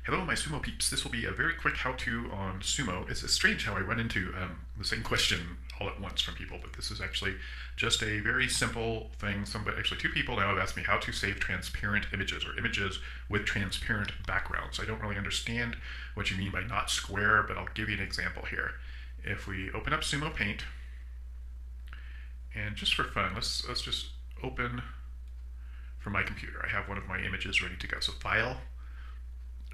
Hello, my Sumo peeps. This will be a very quick how-to on Sumo. It's strange how I run into the same question all at once from people, but this is actually just a very simple thing. Actually, two people now have asked me how to save transparent images or images with transparent backgrounds. I don't really understand what you mean by not square, but I'll give you an example here. If we open up Sumo Paint, and just for fun, let's just open from my computer. I have one of my images ready to go. So File,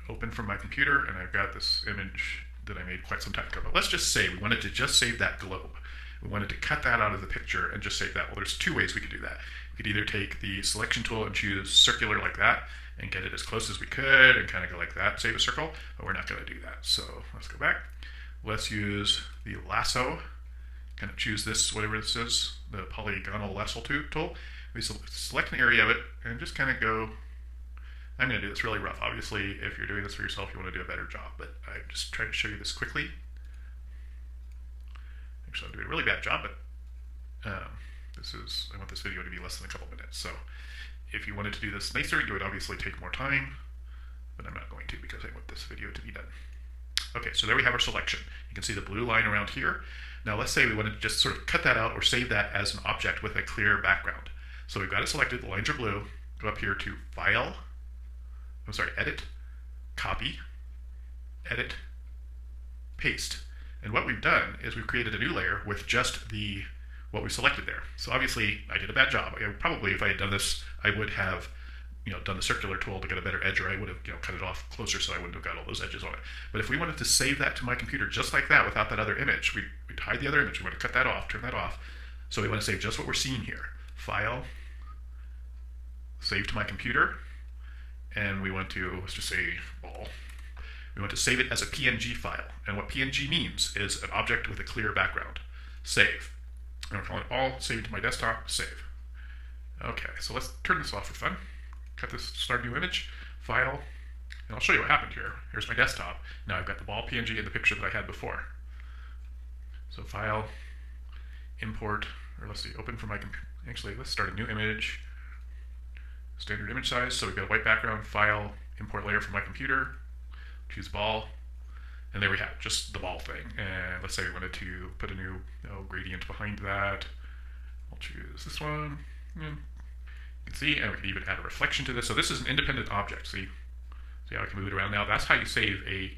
open from my computer, and I've got this image that I made quite some time ago. But let's just say we wanted to just save that globe. We wanted to cut that out of the picture and just save that. Well, there's two ways we could do that. We could either take the selection tool and choose circular like that and get it as close as we could and kind of go like that, save a circle, but we're not going to do that. So let's go back. Let's use the lasso, kind of choose this, whatever this is, the polygonal lasso tool. We select an area of it and just kind of go. I'm going to do this really rough. Obviously, if you're doing this for yourself, you want to do a better job, but I'm just trying to show you this quickly. Actually, I'm doing a really bad job, but I want this video to be less than a couple minutes. So if you wanted to do this nicer, you would obviously take more time, but I'm not going to because I want this video to be done. Okay, so there we have our selection. You can see the blue line around here. Now let's say we wanted to just sort of cut that out or save that as an object with a clear background. So we've got it selected, the lines are blue. Go up here to File, Edit, Copy, Edit, Paste. And what we've done is we've created a new layer with just what we selected there. So obviously I did a bad job. Probably if I had done this, I would have done the circular tool to get a better edge, or I would have cut it off closer so I wouldn't have got all those edges on it. But if we wanted to save that to my computer just like that without that other image, we'd hide the other image. We want to cut that off, turn that off. So we want to save just what we're seeing here. File, Save to my computer. And we want to, let's just say ball. We want to save it as a PNG file. And what PNG means is an object with a clear background. Save. And we're calling it ball, save to my desktop, save. Okay, so let's turn this off for fun. Cut this, start a new image, file, and I'll show you what happened here. Here's my desktop. Now I've got the ball PNG in the picture that I had before. So file, import, or let's see, open from my computer. Actually, let's start a new image. Standard image size, so we've got a white background, file, import layer from my computer, choose ball, and there we have just the ball thing. And let's say we wanted to put a new gradient behind that. I'll choose this one. You can see, and we can even add a reflection to this. So this is an independent object. See how I can move it around now? That's how you save a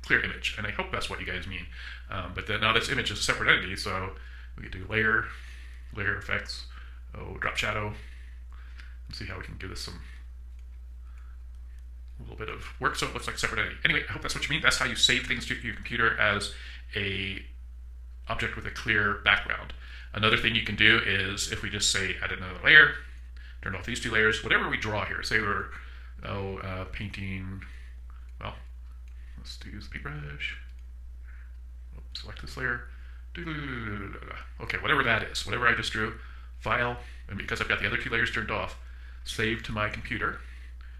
clear image, and I hope that's what you guys mean. But then now this image is a separate entity, so we can do layer effects, drop shadow. And see how we can give this a little bit of work so it looks like a separate entity. Anyway, I hope that's what you mean. That's how you save things to your computer as a object with a clear background. Another thing you can do is if we just say add another layer, turn off these two layers, whatever we draw here. Say we're painting, well, let's use the paintbrush. Select this layer. Okay, whatever that is, whatever I just drew, file, and because I've got the other two layers turned off, save to my computer,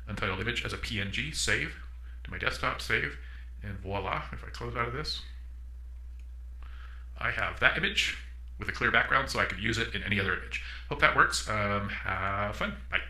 untitled image as a PNG, save to my desktop, save, and voila, if I close out of this, I have that image with a clear background so I could use it in any other image. Hope that works. Have fun. Bye.